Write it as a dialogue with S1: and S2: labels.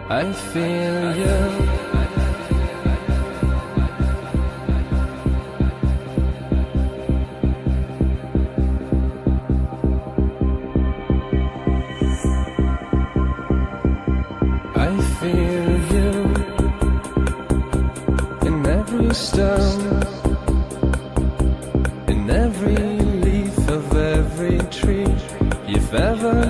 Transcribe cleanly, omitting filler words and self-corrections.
S1: I feel you. I feel you in every stone, in every leaf of every tree you've ever